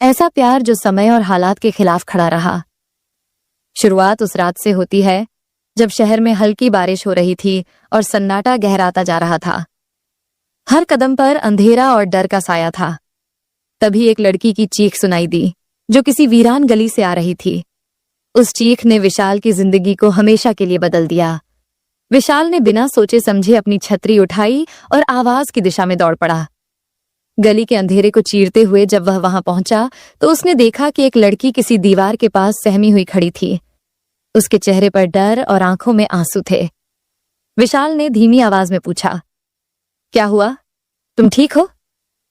ऐसा प्यार जो समय और हालात के खिलाफ खड़ा रहा। शुरुआत उस रात से होती है जब शहर में हल्की बारिश हो रही थी और सन्नाटा गहराता जा रहा था। हर कदम पर अंधेरा और डर का साया था। तभी एक लड़की की चीख सुनाई दी जो किसी वीरान गली से आ रही थी। उस चीख ने विशाल की जिंदगी को हमेशा के लिए बदल दिया। विशाल ने बिना सोचे समझे अपनी छतरी उठाई और आवाज की दिशा में दौड़ पड़ा। गली के अंधेरे को चीरते हुए जब वह वहां पहुंचा तो उसने देखा कि एक लड़की किसी दीवार के पास सहमी हुई खड़ी थी। उसके चेहरे पर डर और आंखों में आंसू थे। विशाल ने धीमी आवाज में पूछा, क्या हुआ? तुम ठीक हो?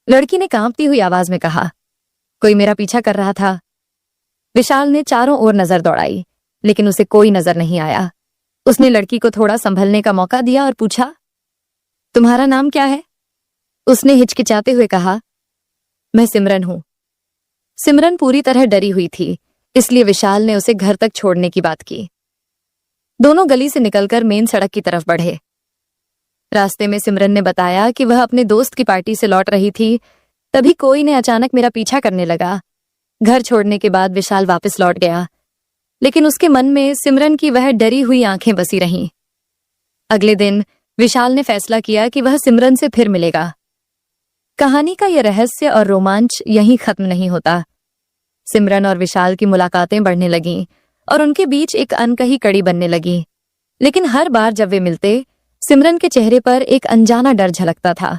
लड़की ने कांपती हुई आवाज में कहा, कोई मेरा पीछा कर रहा था। विशाल ने चारों ओर नजर दौड़ाई, लेकिन उसे कोई नजर नहीं आया। उसने लड़की को थोड़ा संभलने का मौका दिया और पूछा, तुम्हारा नाम क्या है? उसने हिचकिचाते हुए कहा, मैं सिमरन हूं। सिमरन पूरी तरह डरी हुई थी, इसलिए विशाल ने उसे घर तक छोड़ने की बात की। दोनों गली से निकलकर मेन सड़क की तरफ बढ़े। रास्ते में सिमरन ने बताया कि वह अपने दोस्त की पार्टी से लौट रही थी, तभी कोई ने अचानक मेरा पीछा करने लगा। घर छोड़ने के बाद विशाल वापस लौट गया, लेकिन उसके मन में सिमरन की वह डरी हुई आंखें बसी रहीं। अगले दिन विशाल ने फैसला किया कि वह सिमरन से फिर मिलेगा। कहानी का यह रहस्य और रोमांच यहीं खत्म नहीं होता। सिमरन और विशाल की मुलाकातें बढ़ने लगीं और उनके बीच एक अनकही कड़ी बनने लगी। लेकिन हर बार जब वे मिलते, सिमरन के चेहरे पर एक अनजाना डर झलकता था।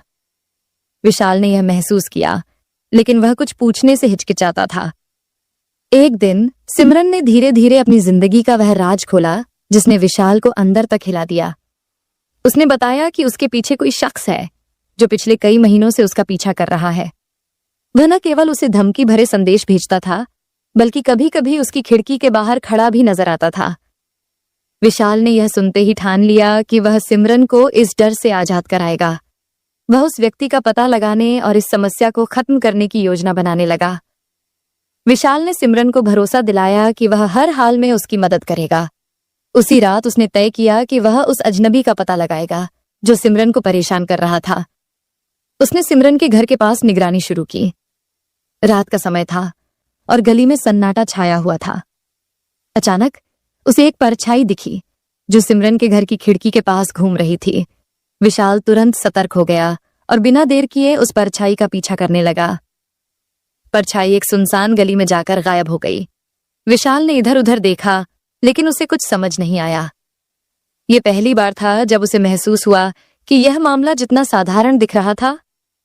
विशाल ने यह महसूस किया, लेकिन वह कुछ पूछने से हिचकिचाता था। एक दिन सिमरन ने धीरे धीरे अपनी जिंदगी का वह राज खोला जिसने विशाल को अंदर तक हिला दिया। उसने बताया कि उसके पीछे कोई शख्स है जो पिछले कई महीनों से उसका पीछा कर रहा है। वह न केवल उसे धमकी भरे संदेश भेजता था, बल्कि कभी कभी उसकी खिड़की के बाहर खड़ा भी नजर आता था। विशाल ने यह सुनते ही ठान लिया कि वह सिमरन को इस डर से आजाद कराएगा। वह उस व्यक्ति का पता लगाने और इस समस्या को खत्म करने की योजना बनाने लगा। विशाल ने सिमरन को भरोसा दिलाया कि वह हर हाल में उसकी मदद करेगा। उसी रात उसने तय किया कि वह उस अजनबी का पता लगाएगा जो सिमरन को परेशान कर रहा था। उसने सिमरन के घर के पास निगरानी शुरू की। रात का समय था और गली में सन्नाटा छाया हुआ था। अचानक उसे एक परछाई दिखी जो सिमरन के घर की खिड़की के पास घूम रही थी। विशाल तुरंत सतर्क हो गया और बिना देर किए उस परछाई का पीछा करने लगा। परछाई एक सुनसान गली में जाकर गायब हो गई। विशाल ने इधर उधर देखा, लेकिन उसे कुछ समझ नहीं आया। ये पहली बार था जब उसे महसूस हुआ कि यह मामला जितना साधारण दिख रहा था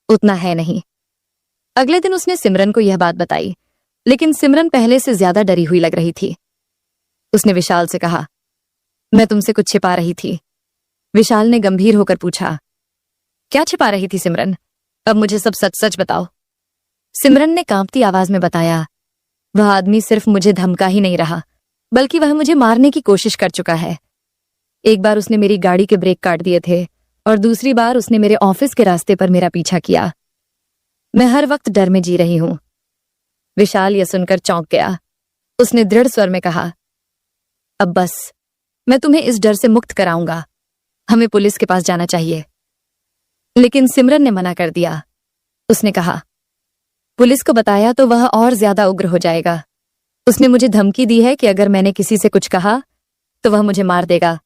उतना है नहीं। अगले दिन उसने सिमरन को यह बात बताई, लेकिन सिमरन पहले से ज्यादा डरी हुई लग रही थी। उसने विशाल से कहा, मैं तुमसे कुछ छिपा रही थी। विशाल ने गंभीर होकर पूछा, क्या छिपा रही थी सिमरन? अब मुझे सब सच सच बताओ। सिमरन ने कांपती आवाज में बताया, वह आदमी सिर्फ मुझे धमका ही नहीं रहा, बल्कि वह मुझे मारने की कोशिश कर चुका है। एक बार उसने मेरी गाड़ी के ब्रेक काट दिए थे और दूसरी बार उसने मेरे ऑफिस के रास्ते पर मेरा पीछा किया। मैं हर वक्त डर में जी रही हूं। विशाल यह सुनकर चौंक गया। उसने दृढ़ स्वर में कहा, अब बस, मैं तुम्हें इस डर से मुक्त कराऊंगा। हमें पुलिस के पास जाना चाहिए। लेकिन सिमरन ने मना कर दिया। उसने कहा, पुलिस को बताया तो वह और ज्यादा उग्र हो जाएगा। उसने मुझे धमकी दी है कि अगर मैंने किसी से कुछ कहा तो वह मुझे मार देगा।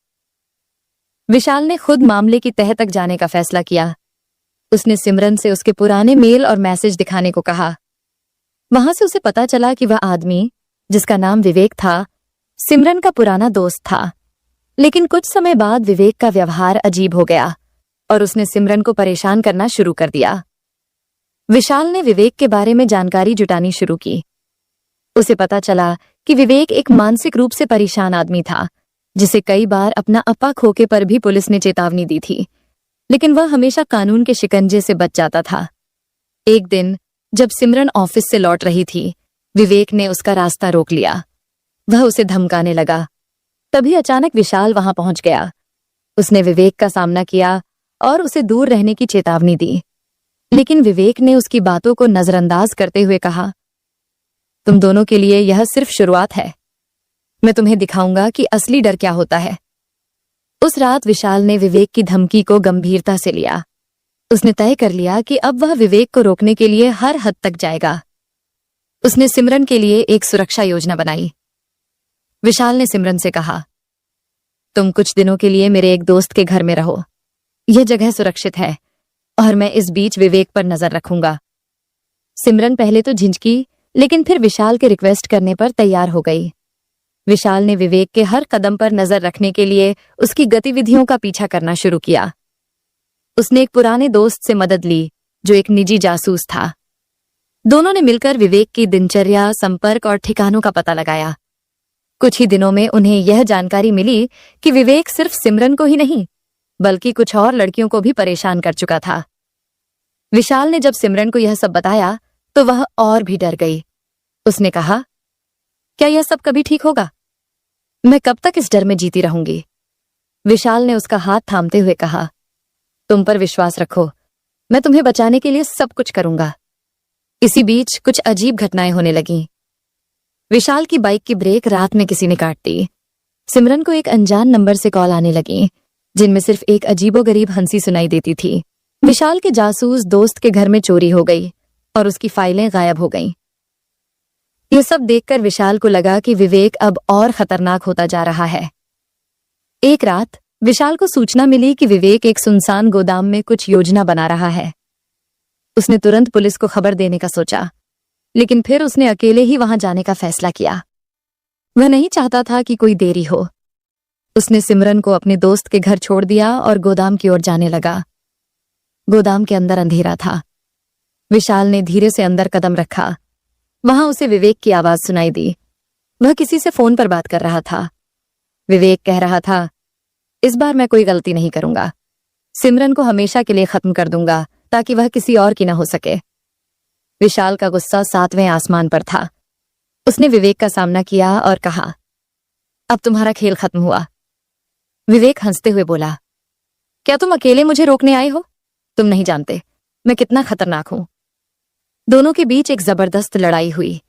विशाल ने खुद मामले की तह तक जाने का फैसला किया। उसने सिमरन से उसके पुराने मेल और मैसेज दिखाने को कहा। वहां से उसे पता चला कि वह आदमी, जिसका नाम विवेक था, सिमरन का पुराना दोस्त था। लेकिन कुछ समय बाद विवेक का व्यवहार अजीब हो गया और उसने सिमरन को परेशान करना शुरू कर दिया। विशाल ने विवेक के बारे में जानकारी जुटानी शुरू की। उसे पता चला कि विवेक एक मानसिक रूप से परेशान आदमी था, जिसे कई बार अपना अपा खोके पर भी पुलिस ने चेतावनी दी थी, लेकिन वह हमेशा कानून के शिकंजे से बच जाता था। एक दिन जब सिमरन ऑफिस से लौट रही थी, विवेक ने उसका रास्ता रोक लिया। वह उसे धमकाने लगा। तभी अचानक विशाल वहां पहुंच गया। उसने विवेक का सामना किया और उसे दूर रहने की चेतावनी दी, लेकिन विवेक ने उसकी बातों को नजरअंदाज करते हुए कहा, तुम दोनों के लिए यह सिर्फ शुरुआत है। मैं तुम्हें दिखाऊंगा कि असली डर क्या होता है। उस रात विशाल ने विवेक की धमकी को गंभीरता से लिया। उसने तय कर लिया कि अब वह विवेक को रोकने के लिए हर हद तक जाएगा। उसने सिमरन के लिए एक सुरक्षा योजना बनाई। विशाल ने सिमरन से कहा, तुम कुछ दिनों के लिए मेरे एक दोस्त के घर में रहो। यह जगह सुरक्षित है और मैं इस बीच विवेक पर नजर रखूंगा। सिमरन पहले तो झिझकी, लेकिन फिर विशाल के रिक्वेस्ट करने पर तैयार हो गई। विशाल ने विवेक के हर कदम पर नजर रखने के लिए उसकी गतिविधियों का पीछा करना शुरू किया। उसने एक पुराने दोस्त से मदद ली जो एक निजी जासूस था। दोनों ने मिलकर विवेक की दिनचर्या, संपर्क और ठिकानों का पता लगाया। कुछ ही दिनों में उन्हें यह जानकारी मिली कि विवेक सिर्फ सिमरन को ही नहीं बल्कि कुछ और लड़कियों को भी परेशान कर चुका था। विशाल ने जब सिमरन को यह सब बताया तो वह और भी डर गई। उसने कहा, क्या यह सब कभी ठीक होगा? मैं कब तक इस डर में जीती रहूंगी? विशाल ने उसका हाथ थामते हुए कहा, तुम पर विश्वास रखो, मैं तुम्हें बचाने के लिए सब कुछ करूंगा। इसी बीच कुछ अजीब घटनाएं होने लगीं। विशाल की बाइक की ब्रेक रात में किसी ने काट दी। सिमरन को एक अनजान नंबर से कॉल आने लगी, जिनमें सिर्फ एक अजीबोगरीब हंसी सुनाई देती थी। विशाल के जासूस दोस्त के घर में चोरी हो गई और उसकी फाइलें गायब हो गईं। यह सब देखकर विशाल को लगा कि विवेक अब और खतरनाक होता जा रहा है। एक रात विशाल को सूचना मिली कि विवेक एक सुनसान गोदाम में कुछ योजना बना रहा है। उसने तुरंत पुलिस को खबर देने का सोचा, लेकिन फिर उसने अकेले ही वहां जाने का फैसला किया। वह नहीं चाहता था कि कोई देरी हो। उसने सिमरन को अपने दोस्त के घर छोड़ दिया और गोदाम की ओर जाने लगा। गोदाम के अंदर अंधेरा था। विशाल ने धीरे से अंदर कदम रखा। वहां उसे विवेक की आवाज सुनाई दी। वह किसी से फोन पर बात कर रहा था। विवेक कह रहा था, इस बार मैं कोई गलती नहीं करूंगा। सिमरन को हमेशा के लिए खत्म कर दूंगा ताकि वह किसी और की न हो सके। विशाल का गुस्सा 7वें आसमान पर था। उसने विवेक का सामना किया और कहा, अब तुम्हारा खेल खत्म हुआ। विवेक हंसते हुए बोला, क्या तुम अकेले मुझे रोकने आए हो? तुम नहीं जानते मैं कितना खतरनाक हूं। दोनों के बीच एक जबरदस्त लड़ाई हुई।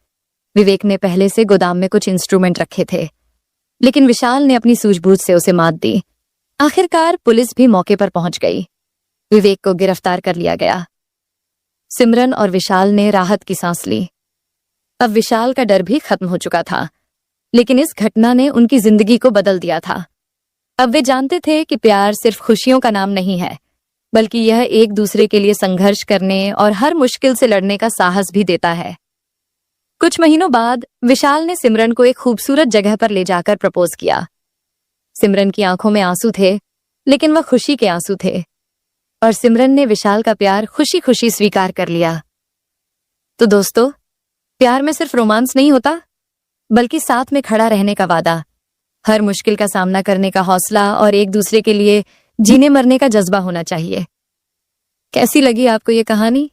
विवेक ने पहले से गोदाम में कुछ इंस्ट्रूमेंट रखे थे, लेकिन विशाल ने अपनी सूझबूझ से उसे मात दी। आखिरकार पुलिस भी मौके पर पहुंच गई। विवेक को गिरफ्तार कर लिया गया। सिमरन और विशाल ने राहत की सांस ली। अब विशाल का डर भी खत्म हो चुका था, लेकिन इस घटना ने उनकी जिंदगी को बदल दिया था। अब वे जानते थे कि प्यार सिर्फ खुशियों का नाम नहीं है, बल्कि यह एक दूसरे के लिए संघर्ष करने और हर मुश्किल से लड़ने का साहस भी देता है। कुछ महीनों बाद विशाल ने सिमरन को एक खूबसूरत जगह पर ले जाकर प्रपोज किया। सिमरन की आंखों में आंसू थे, लेकिन वह खुशी के आंसू थे, और सिमरन ने विशाल का प्यार खुशी खुशी स्वीकार कर लिया। तो दोस्तों, प्यार में सिर्फ रोमांस नहीं होता, बल्कि साथ में खड़ा रहने का वादा, हर मुश्किल का सामना करने का हौसला और एक दूसरे के लिए जीने मरने का जज्बा होना चाहिए। कैसी लगी आपको ये कहानी?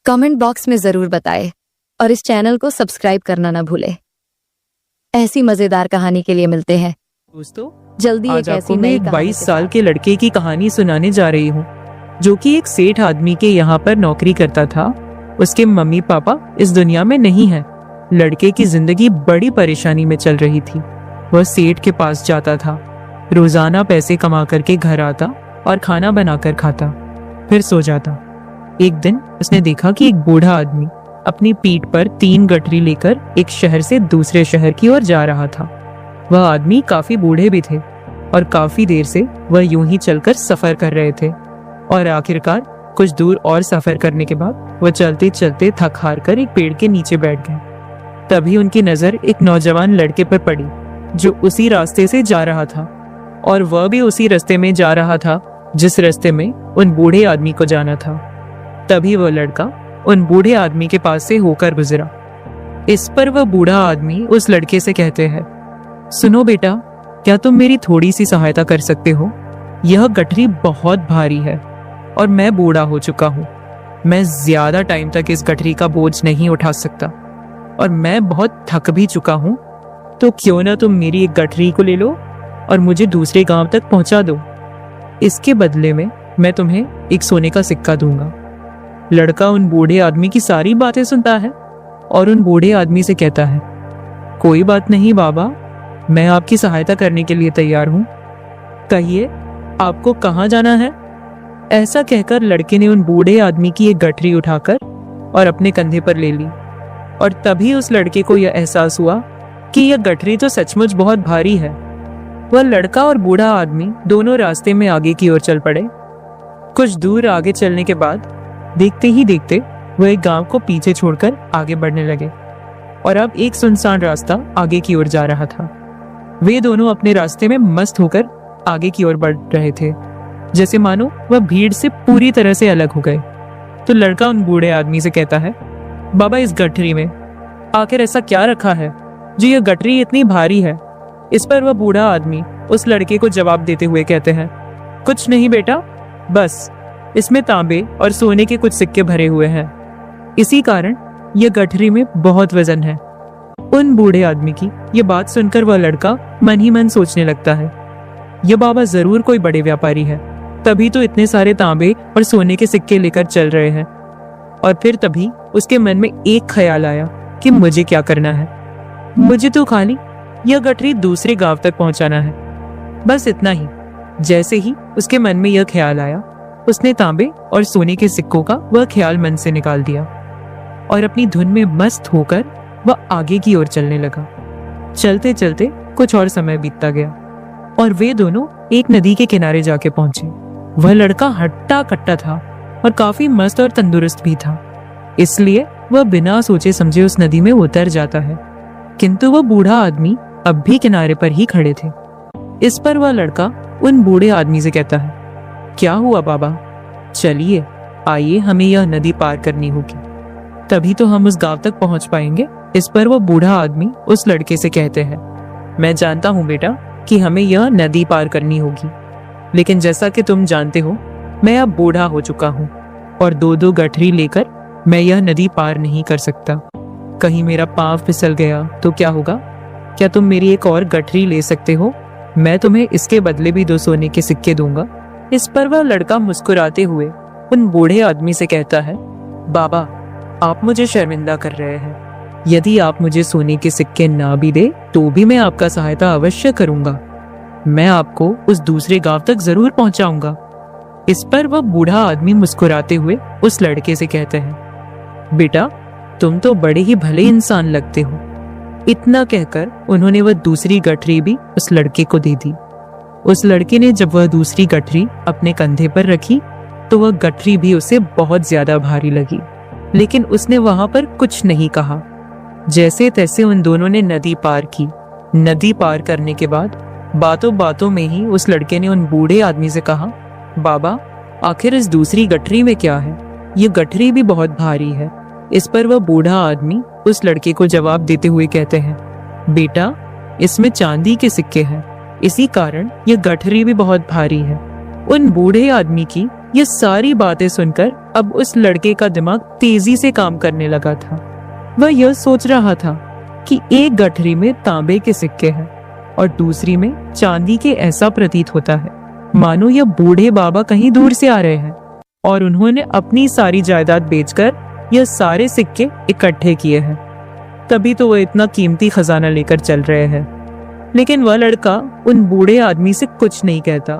कमेंट बॉक्स में जरूर बताएं और इस चैनल को सब्सक्राइब करना ना भूलें। ऐसी मजेदार कहानी के लिए मिलते हैं दोस्तों, जल्दी। आज एक आपको ऐसी मैं नई एक कहानी 22 के साल साथ। के लड़के की कहानी सुनाने जा रही हूँ, जो कि एक सेठ आदमी के यहाँ पर नौकरी करता था। उसके मम्मी पापा इस दुनिया में नहीं है। लड़के की जिंदगी बड़ी परेशानी में चल रही थी। वह सेठ के पास जाता था, रोजाना पैसे कमा करके घर आता और खाना बनाकर खाता, फिर सो जाता। एक दिन उसने देखा कि एक बूढ़ा आदमी अपनी पीठ पर 3 गठरी लेकर एक शहर से दूसरे शहर की ओर जा रहा था। वह आदमी काफी बूढ़े भी थे और काफी देर से वह यूं ही चलकर सफर कर रहे थे, और आखिरकार कुछ दूर और सफर करने के बाद वह चलते चलते थक हार कर एक पेड़ के नीचे बैठ गए। तभी उनकी नजर एक नौजवान लड़के पर पड़ी जो उसी रास्ते से जा रहा था, और वह भी उसी रास्ते में जा रहा था जिस रास्ते में उन बूढ़े आदमी को जाना था। तभी वह लड़का उन बूढ़े आदमी के पास से होकर गुजरा। इस पर वह बूढ़ा आदमी उस लड़के से कहते हैं, सुनो बेटा, क्या तुम मेरी थोड़ी सी सहायता कर सकते हो? यह गठरी बहुत भारी है और मैं बूढ़ा हो चुका हूँ। मैं ज्यादा टाइम तक इस गठरी का बोझ नहीं उठा सकता और मैं बहुत थक भी चुका हूँ। तो क्यों ना तुम मेरी एक गठरी को ले लो और मुझे दूसरे गांव तक पहुंचा दो। इसके बदले में मैं तुम्हें एक सोने का सिक्का दूंगा। लड़का उन बूढ़े आदमी की सारी बातें सुनता है और उन बूढ़े आदमी से कहता है, कोई बात नहीं बाबा, मैं आपकी सहायता करने के लिए तैयार हूँ। कहिए, आपको कहाँ जाना है? ऐसा कहकर लड़के ने उन बूढ़े आदमी की एक गठरी उठाकर और अपने कंधे पर ले ली। और तभी उस लड़के को यह एहसास हुआ कि यह गठरी तो सचमुच बहुत भारी है। वह लड़का और बूढ़ा आदमी दोनों रास्ते में आगे की ओर चल पड़े। कुछ दूर आगे चलने के बाद देखते ही देखते वह एक गांव को पीछे छोड़कर आगे बढ़ने लगे और अब एक सुनसान रास्ता आगे की ओर जा रहा था। वे दोनों अपने रास्ते में मस्त होकर आगे की ओर बढ़ रहे थे, जैसे मानो वह भीड़ से पूरी तरह से अलग हो गए। तो लड़का उन बूढ़े आदमी से कहता है, बाबा इस गठरी में आखिर ऐसा क्या रखा है जो यह गठरी इतनी भारी है? इस पर वह बूढ़ा आदमी उस लड़के को जवाब देते हुए कहते हैं, कुछ नहीं बेटा, बस इसमें तांबे और सोने के कुछ सिक्के भरे हुए हैं। इसी कारण यह गठरी में बहुत वजन है। उन बूढ़े आदमी की यह बात सुनकर वह लड़का मन ही मन सोचने लगता है, यह बाबा जरूर कोई बड़े व्यापारी है, तभी तो इतने सारे तांबे और सोने के सिक्के लेकर चल रहे हैं। और फिर तभी उसके मन में एक ख्याल आया कि मुझे क्या करना है। मुझे तो खाली यह गठरी दूसरे गांव तक पहुंचाना है, बस इतना ही। जैसे ही उसके मन में यह ख्याल आया, उसने तांबे और सोने के सिक्कों का वह ख्याल मन से निकाल दिया और अपनी धुन में मस्त होकर वह आगे की ओर चलने लगा। चलते चलते कुछ और समय बीतता गया और वे दोनों एक नदी के किनारे जाके पहुंचे। वह लड़का हट्टा कट्टा था और काफी मस्त और तंदुरुस्त भी था, इसलिए वह बिना सोचे समझे उस नदी में उतर जाता है। किंतु वह बूढ़ा आदमी अब भी किनारे पर ही खड़े थे। इस पर वह लड़का उन बूढ़े आदमी से कहता है, क्या हुआ बाबा? चलिए आइए, हमें यह नदी पार करनी होगी, तभी तो हम उस गांव तक पहुंच पाएंगे। इस पर वह बूढ़ा आदमी उस लड़के से कहते हैं, मैं जानता हूं बेटा कि हमें यह नदी पार करनी होगी, लेकिन जैसा कि तुम जानते हो मैं अब बूढ़ा हो चुका हूँ और दो दो गठरी लेकर मैं यह नदी पार नहीं कर सकता। कहीं मेरा पांव फिसल गया तो क्या होगा? क्या तुम मेरी एक और गठरी ले सकते हो? मैं तुम्हें इसके बदले भी 2 सोने के सिक्के दूंगा। इस पर वह लड़का मुस्कुराते हुए उन बूढ़े आदमी से कहता है, बाबा आप मुझे शर्मिंदा कर रहे हैं। यदि आप मुझे सोने के सिक्के ना भी दे तो भी मैं आपका सहायता अवश्य करूंगा। मैं आपको उस दूसरे गांव तक जरूर पहुंचाऊंगा। इस पर वह बूढ़ा आदमी मुस्कुराते हुए उस लड़के से कहते हैं, बेटा तुम तो बड़े ही भले इंसान लगते हो। इतना कहकर उन्होंने वह दूसरी गठरी भी उस लड़के को दे दी। उस लड़के ने जब वह दूसरी गठरी अपने कंधे पर रखी तो वह गठरी भी उसे बहुत ज्यादा भारी लगी, लेकिन उसने वहां पर कुछ नहीं कहा। जैसे तैसे उन दोनों ने नदी पार की। नदी पार करने के बाद बातों बातों में ही उस लड़के ने उन बूढ़े आदमी से कहा, बाबा आखिर इस दूसरी गठरी में क्या है? ये गठरी भी बहुत भारी है। इस पर वह बूढ़ा आदमी उस लड़के को जवाब देते हुए कहते हैं, बेटा इसमें चांदी के सिक्के हैं, इसी कारण यह गठरी भी बहुत भारी है। उन बूढ़े आदमी की ये सारी बातें सुनकर अब उस लड़के का दिमाग तेजी से काम करने लगा था। वह यह सोच रहा था कि एक गठरी में तांबे के सिक्के हैं और दूसरी में चांदी के। ऐसा प्रतीत होता है मानो यह बूढ़े बाबा कहीं दूर से आ रहे हैं और उन्होंने अपनी सारी जायदाद बेचकर यह सारे सिक्के इकट्ठे किए हैं, तभी तो वह इतना कीमती खजाना लेकर चल रहे हैं। लेकिन वह लड़का उन बूढ़े आदमी से कुछ नहीं कहता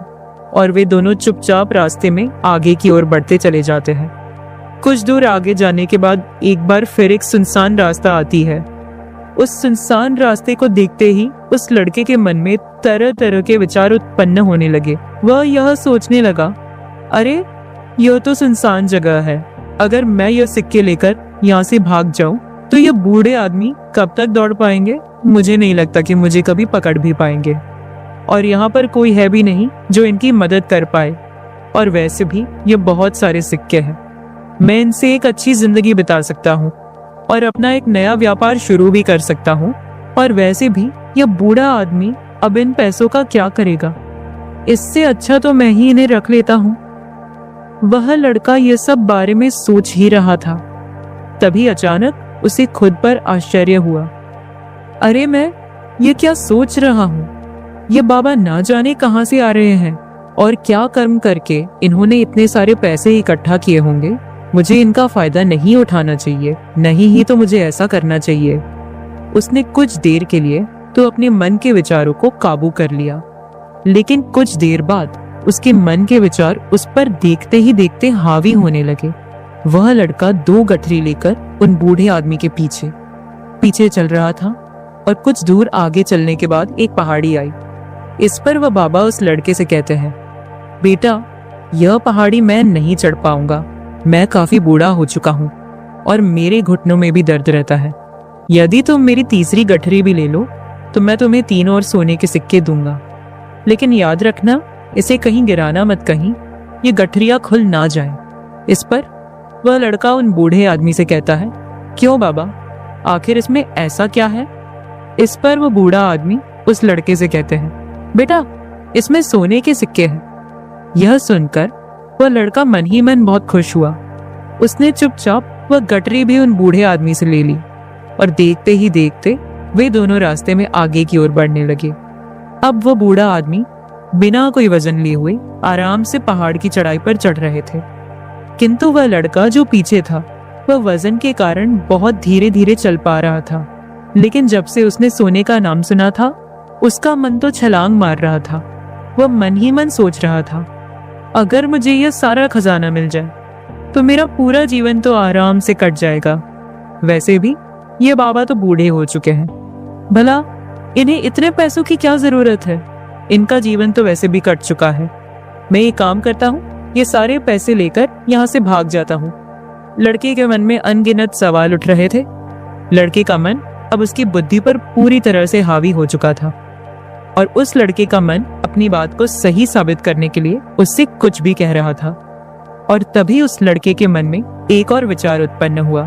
और वे दोनों चुपचाप रास्ते में आगे की ओर बढ़ते चले जाते हैं। कुछ दूर आगे जाने के बाद एक बार फिर एक सुनसान रास्ता आती है। उस सुनसान रास्ते को देखते ही उस लड़के के मन में तरह तरह के विचार उत्पन्न होने लगे। वह यह सोचने लगा, अरे यह तो सुनसान जगह है, अगर मैं यह सिक्के लेकर यहाँ से भाग जाऊं तो ये बूढ़े आदमी कब तक दौड़ पाएंगे? मुझे नहीं लगता कि मुझे कभी पकड़ भी पाएंगे और यहाँ पर कोई है भी नहीं जो इनकी मदद कर पाए। और वैसे भी ये बहुत सारे सिक्के हैं, मैं इनसे एक अच्छी जिंदगी बिता सकता हूँ और अपना एक नया व्यापार शुरू भी कर सकता हूँ। और वैसे भी यह बूढ़ा आदमी अब इन पैसों का क्या करेगा? इससे अच्छा तो मैं ही इन्हें रख लेता हूँ। वह लड़का ये सब बारे में सोच ही रहा था, तभी अचानक उसे खुद पर आश्चर्य हुआ। अरे मैं ये क्या सोच रहा हूँ? ये बाबा ना जाने कहाँ से आ रहे हैं और क्या कर्म करके इन्होंने इतने सारे पैसे इकट्ठा किए होंगे। मुझे इनका फायदा नहीं उठाना चाहिए, नहीं ही तो मुझे ऐसा करना चाहिए। उसने कुछ देर के लिए तो अपने मन के विचारों को काबू कर लिया, लेकिन कुछ देर बाद उसके मन के विचार उस पर देखते ही देखते हावी होने लगे। वह लड़का 2 गठरी लेकर उन बूढ़े आदमी के पीछे पीछे चल रहा था और कुछ दूर आगे चलने के बाद एक पहाड़ी आई। इस पर वह बाबा उस लड़के से कहते हैं, बेटा, यह पहाड़ी मैं नहीं चढ़ पाऊंगा। मैं काफी बूढ़ा हो चुका हूँ और मेरे घुटनों में भी दर्द रहता है। यदि तुम मेरी तीसरी गठरी भी ले लो तो मैं तुम्हें 3 और सोने के सिक्के दूंगा, लेकिन याद रखना, इसे कहीं गिराना मत, कहीं ये गठरियां खुल ना जाए। इस पर वह लड़का उन बूढ़े आदमी से कहता है, क्यों बाबा, आखिर इसमें ऐसा क्या है? इस पर वो बूढ़ा आदमी उस लड़के से कहते हैं, बेटा, इसमें सोने के सिक्के हैं। यह सुनकर वह लड़का मन ही मन बहुत खुश हुआ। उसने चुपचाप वह गठरी भी उन बूढ़े आदमी से ले ली और देखते ही देखते वे दोनों रास्ते में आगे की ओर बढ़ने लगे। अब वो बूढ़ा आदमी बिना कोई वजन लिए हुए आराम से पहाड़ की चढ़ाई पर चढ़ रहे थे, किंतु वह लड़का जो पीछे था वह वजन के कारण बहुत धीरे धीरे चल पा रहा था। लेकिन जब से उसने सोने का नाम सुना था, उसका मन तो छलांग मार रहा था। वह मन ही मन सोच रहा था, अगर मुझे यह सारा खजाना मिल जाए तो मेरा पूरा जीवन तो आराम से कट जाएगा। वैसे भी ये बाबा तो बूढ़े हो चुके हैं, भला इन्हें इतने पैसों की क्या जरूरत है? इनका जीवन तो वैसे भी कट चुका है। मैं ये काम करता हूँ, ये सारे पैसे लेकर यहाँ से भाग जाता हूँ। लड़के के मन में अनगिनत सवाल उठ रहे थे। लड़के का मन अब उसकी बुद्धि पर पूरी तरह से हावी हो चुका था और उस लड़के का मन अपनी बात को सही साबित करने के लिए उससे कुछ भी कह रहा था। और तभी उस लड़के के मन में एक और विचार उत्पन्न हुआ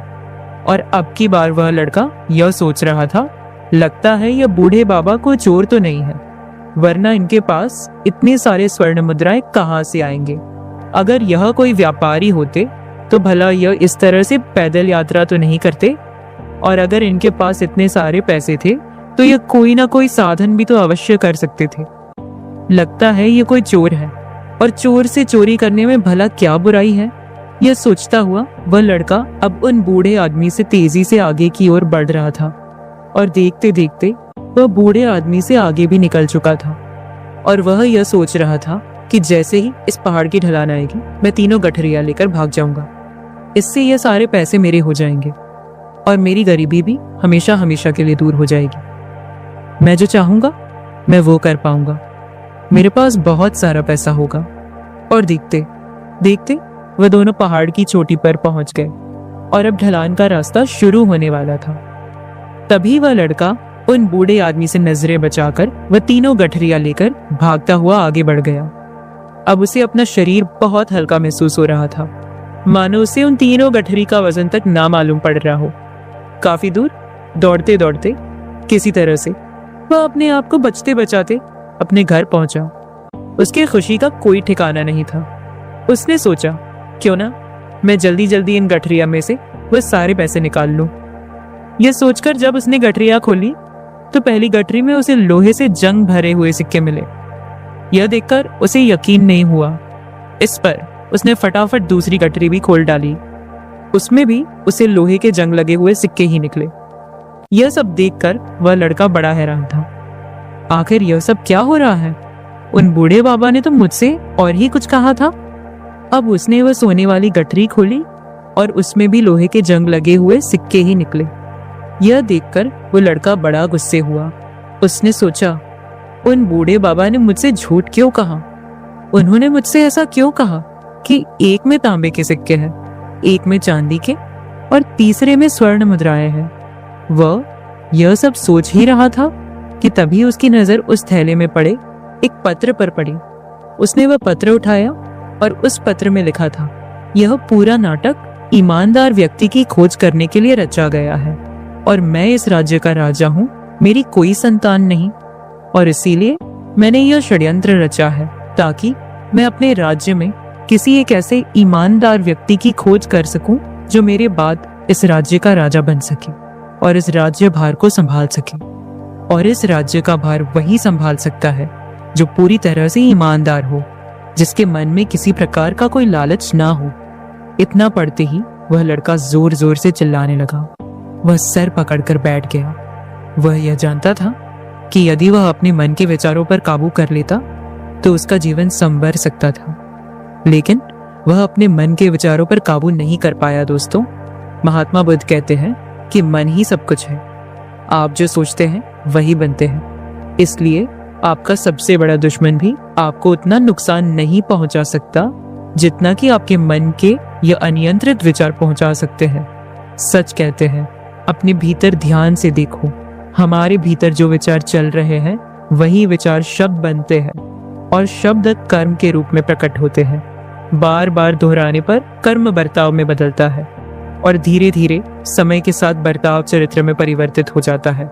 और अब की बार वह लड़का यह सोच रहा था, लगता है यह बूढ़े बाबा कोई चोर तो नहीं है, वरना इनके पास इतने सारे स्वर्ण मुद्राएं कहाँ से आएंगे? अगर यह कोई व्यापारी होते तो भला यह इस तरह से पैदल यात्रा तो नहीं करते, और अगर इनके पास इतने सारे पैसे थे तो यह कोई ना कोई साधन भी तो अवश्य कर सकते थे। लगता है ये कोई चोर है, और चोर से चोरी करने में भला क्या बुराई है? यह सोचता हुआ वह लड़का अब उन बूढ़े आदमी से तेजी से आगे की ओर बढ़ रहा था और देखते देखते वह बूढ़े आदमी से आगे भी निकल चुका था। और वह यह सोच रहा था कि जैसे ही इस पहाड़ की ढलान आएगी, मैं 3 गठरियां लेकर भाग जाऊंगा। इससे यह सारे पैसे मेरे हो जाएंगे और मेरी गरीबी भी हमेशा हमेशा के लिए दूर हो जाएगी। मैं जो चाहूंगा मैं वो कर पाऊंगा। मेरे पास बहुत सारा पैसा होगा। और देखते देखते वह दोनों पहाड़ की चोटी पर पहुंच गए और अब ढलान का रास्ता शुरू होने वाला था। तभी वह लड़का उन बूढ़े आदमी से नजरें बचाकर वह 3 गठरियां लेकर भागता हुआ आगे बढ़ गया। अब उसे अपना शरीर बहुत हल्का महसूस हो रहा था, मानो उसे उन 3 गठरी का वजन तक ना मालूम पड़ रहा हो। काफी दूर दौड़ते दौड़ते किसी तरह से वह अपने आप को बचते बचाते अपने घर पहुंचा। उसकी खुशी का कोई ठिकाना नहीं था। उसने सोचा, क्यों ना मैं जल्दी जल्दी इन गठरिया में से वह सारे पैसे निकाल लूं। यह सोचकर जब उसने गठरिया खोली तो पहली गठरी में उसे लोहे से जंग भरे हुए सिक्के मिले। यह देखकर उसे यकीन नहीं हुआ। इस पर उसने फटाफट दूसरी गठरी भी खोल डाली। उसमें भी उसे लोहे के जंग लगे हुए सिक्के ही निकले। यह सब देखकर वह लड़का बड़ा हैरान था। आखिर यह सब क्या हो रहा है? उन बूढ़े बाबा ने तो मुझसे और ही कुछ कहा था। अब उसने वह सोने वाली गठरी खोली और उसमें भी लोहे के जंग लगे हुए सिक्के ही निकले। यह देखकर वो लड़का बड़ा गुस्से हुआ। उसने सोचा, उन बूढ़े बाबा ने मुझसे झूठ क्यों कहा? उन्होंने मुझसे ऐसा क्यों कहा कि एक में तांबे के सिक्के हैं, एक में चांदी के और तीसरे में स्वर्ण मुद्राएं हैं। वह यह सब सोच ही रहा था कि तभी उसकी नजर उस थैले में पड़े एक पत्र पर पड़ी। उसने वह पत्र उठाया और उस पत्र में लिखा था, यह पूरा नाटक ईमानदार व्यक्ति की खोज करने के लिए रचा गया है और मैं इस राज्य का राजा हूँ। मेरी कोई संतान नहीं और इसीलिए मैंने यह षड्यंत्र रचा है ताकि मैं अपने राज्य में किसी एक ऐसे ईमानदार व्यक्ति की खोज कर सकूं जो मेरे बाद इस राज्य का राजा बन सके और इस राज्य भार को संभाल सके। और इस राज्य का भार वही संभाल सकता है जो पूरी तरह से ईमानदार हो, जिसके मन में किसी प्रकार का कोई लालच ना हो। इतना पढ़ते ही वह लड़का जोर जोर से चिल्लाने लगा। वह सर पकड़कर बैठ गया। वह यह जानता था कि यदि वह अपने मन के विचारों पर काबू कर लेता तो उसका जीवन संवर सकता था, लेकिन वह अपने मन के विचारों पर काबू नहीं कर पाया। दोस्तों, महात्मा बुद्ध कहते हैं कि मन ही सब कुछ है। इतना पढ़ते ही वह लड़का जोर जोर से चिल्लाने लगा। वह सर पकड़कर बैठ गया। वह यह जानता था कि यदि वह अपने मन के विचारों पर काबू कर लेता तो उसका जीवन संवर सकता था, लेकिन वह अपने मन के विचारों पर काबू नहीं कर पाया। दोस्तों, आप जो सोचते हैं वही बनते हैं। इसलिए आपका सबसे बड़ा दुश्मन भी आपको उतना नुकसान नहीं पहुंचा सकता जितना कि आपके मन के या अनियंत्रित विचार पहुंचा सकते हैं। सच कहते हैं, अपने भीतर ध्यान से देखो। हमारे भीतर जो विचार चल रहे हैं वही विचार शब्द बनते हैं और शब्द कर्म के रूप में प्रकट होते हैं। बार बार दोहराने पर कर्म बर्ताव में बदलता है और धीरे धीरे समय के साथ बर्ताव चरित्र में परिवर्तित हो जाता है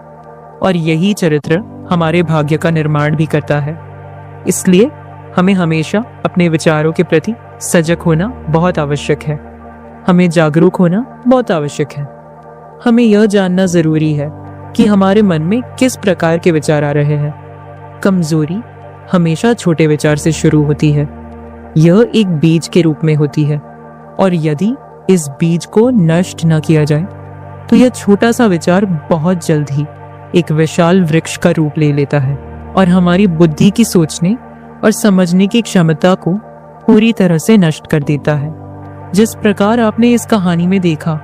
और यही चरित्र हमारे भाग्य का निर्माण भी करता है। इसलिए हमें हमेशा अपने विचारों के प्रति सजग होना बहुत आवश्यक है। हमें जागरूक होना बहुत आवश्यक है। हमें यह जानना जरूरी है कि हमारे मन में किस प्रकार के विचार आ रहे हैं। कमजोरी हमेशा छोटे विचार से शुरू होती है। यह एक बीज के रूप में होती है और यदि इस बीज को नष्ट न किया जाए तो यह छोटा सा विचार बहुत जल्द ही एक विशाल वृक्ष का रूप ले लेता है और हमारी बुद्धि की सोचने और समझने की क्षमता को पूरी तरह से नष्ट कर देता है। जिस प्रकार आपने इस कहानी में देखा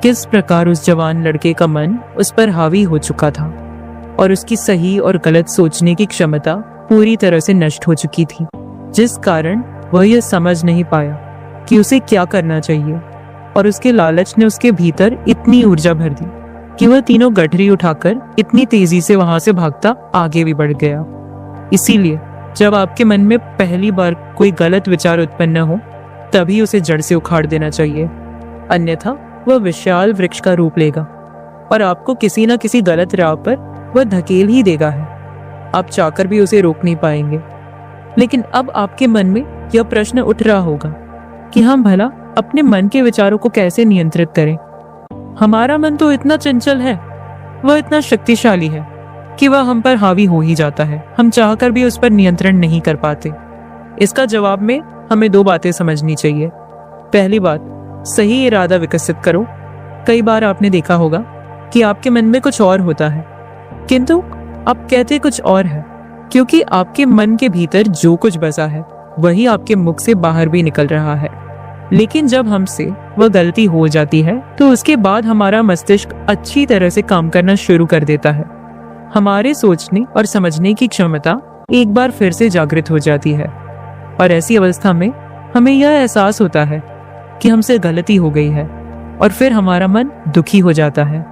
किस प्रकार उस जवान लड़के का मन उस पर हावी हो चुका था और उसकी सही और गलत सोचने की क्षमता पूरी तरह से नष्ट हो चुकी थी, जिस कारण वह यह समझ नहीं पाया कि उसे क्या करना चाहिए और उसके लालच ने उसके भीतर इतनी ऊर्जा भर दी कि वह तीनों गठरी उठाकर इतनी तेजी से वहां से भागता आगे भी बढ़ गया। इसीलिए जब आपके मन में पहली बार कोई गलत विचार उत्पन्न हो तभी उसे जड़ से उखाड़ देना चाहिए, अन्यथा वह विशाल वृक्ष का रूप लेगा और आपको किसी न किसी गलत राह पर वह धकेल ही देगा है। आप चाहकर भी उसे रोक नहीं पाएंगे। लेकिन अब आपके मन में यह प्रश्न उठ रहा होगा कि हम भला अपने मन के विचारों को कैसे नियंत्रित करें। हमारा मन तो इतना चंचल है, वह इतना शक्तिशाली है कि वह हम पर हावी हो ही जाता है। हम चाहकर भी उस पर नियंत्रण नहीं कर पाते। इसका जवाब में हमें दो बातें समझनी चाहिए। पहली बात, सही इरादा विकसित करो। कई बार आपने देखा होगा कि आपके मन में कुछ और होता है किंतु आप कहते कुछ और है, क्योंकि आपके मन के भीतर जो कुछ बसा है वही आपके मुख से बाहर भी निकल रहा है। लेकिन जब हमसे वह गलती हो जाती है तो उसके बाद हमारा मस्तिष्क अच्छी तरह से काम करना शुरू कर देता है। हमारे सोचने और समझने की क्षमता एक बार फिर से जागृत हो जाती है और ऐसी अवस्था में हमें यह एहसास होता है कि हमसे गलती हो गई है और फिर हमारा मन दुखी हो जाता है,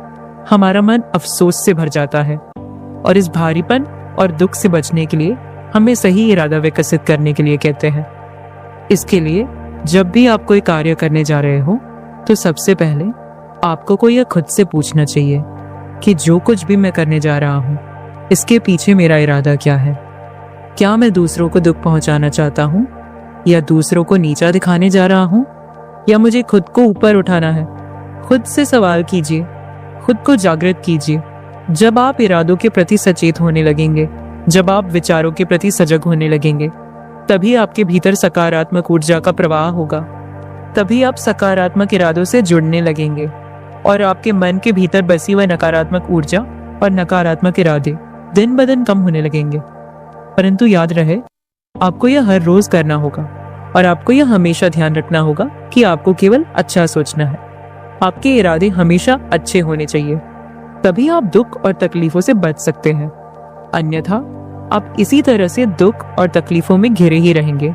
हमारा मन अफसोस से भर जाता है और इस भारीपन और दुख से बचने के लिए हमें सही इरादा विकसित करने के लिए कहते हैं। इसके लिए जब भी आप कोई कार्य करने जा रहे हो तो सबसे पहले आपको को यह खुद से पूछना चाहिए कि जो कुछ भी मैं करने जा रहा हूँ इसके पीछे मेरा इरादा क्या है। क्या मैं दूसरों को दुख पहुंचाना चाहता हूँ या दूसरों को नीचा दिखाने जा रहा हूँ या मुझे खुद को ऊपर उठाना है। खुद से सवाल कीजिए, खुद को जागृत कीजिए। जब आप इरादों के प्रति सचेत होने लगेंगे, जब आप विचारों के प्रति सजग होने लगेंगे, तभी आपके भीतर सकारात्मक ऊर्जा का प्रवाह होगा। तभी आप सकारात्मक इरादों से जुड़ने लगेंगे और आपके मन के भीतर बसी हुई नकारात्मक ऊर्जा और नकारात्मक इरादे दिन ब दिन कम होने लगेंगे। परंतु याद रहे, आपको यह हर रोज करना होगा और आपको यह हमेशा ध्यान रखना होगा कि आपको केवल अच्छा सोचना है। आपके इरादे हमेशा अच्छे होने चाहिए, तभी आप दुख और तकलीफों से बच सकते हैं। अन्यथा आप इसी तरह से दुख और तकलीफों में घिरे ही रहेंगे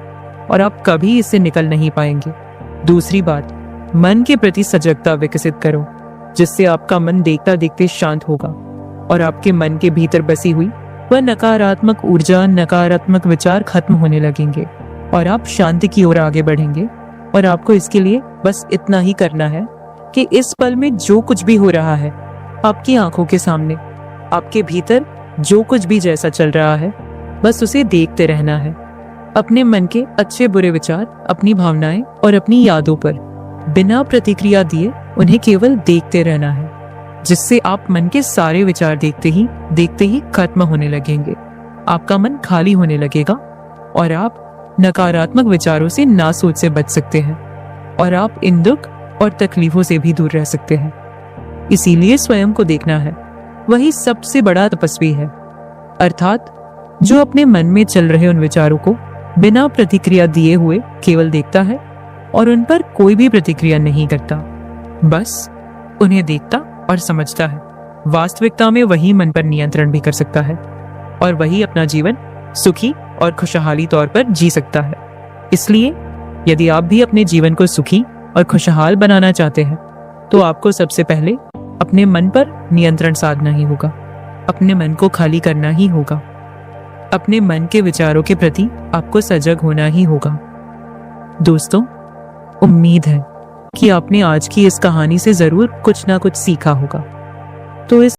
और आप कभी इससे निकल नहीं पाएंगे। दूसरी बात, मन के प्रति सजगता विकसित करो, जिससे आपका मन देखता देखते शांत होगा और आपके मन के भीतर बसी हुई वह नकारात्मक ऊर्जा, नकारात्मक विचार खत्म होने लगेंगे और आप शांति की ओर आगे बढ़ेंगे। और आपको इसके लिए बस इतना ही करना है कि इस पल में जो कुछ भी हो रहा है आपकी आंखों के सामने, आपके भीतर जो कुछ भी जैसा चल रहा है, बस उसे देखते रहना है। अपने मन के अच्छे बुरे विचार, अपनी भावनाएं और अपनी यादों पर बिना प्रतिक्रिया दिए उन्हें केवल देखते रहना है, जिससे आप मन के सारे विचार देखते ही खत्म होने लगेंगे। आपका मन खाली होने लगेगा और आप नकारात्मक विचारों से ना सोच से बच सकते हैं और आप इन दुख और तकलीफों से भी दूर रह सकते हैं। इसीलिए स्वयं को देखना है, वही सबसे बड़ा तपस्वी है। अर्थात जो अपने मन में चल रहे उन विचारों को बिना प्रतिक्रिया दिए हुए केवल देखता है और उन पर कोई भी प्रतिक्रिया नहीं करता, बस उन्हें देखता और समझता है। वास्तविकता में वही मन पर नियंत्रण भी कर सकता है और वही अपना जीवन सुखी और खुशहाली तौर पर जी सकता है। इसलिए यदि आप भी अपने जीवन को सुखी और खुशहाल बनाना चाहते हैं तो आपको सबसे पहले अपने मन पर नियंत्रण साधना ही होगा, अपने मन को खाली करना ही होगा, अपने मन के विचारों के प्रति आपको सजग होना ही होगा। दोस्तों, उम्मीद है कि आपने आज की इस कहानी से जरूर कुछ ना कुछ सीखा होगा। तो इस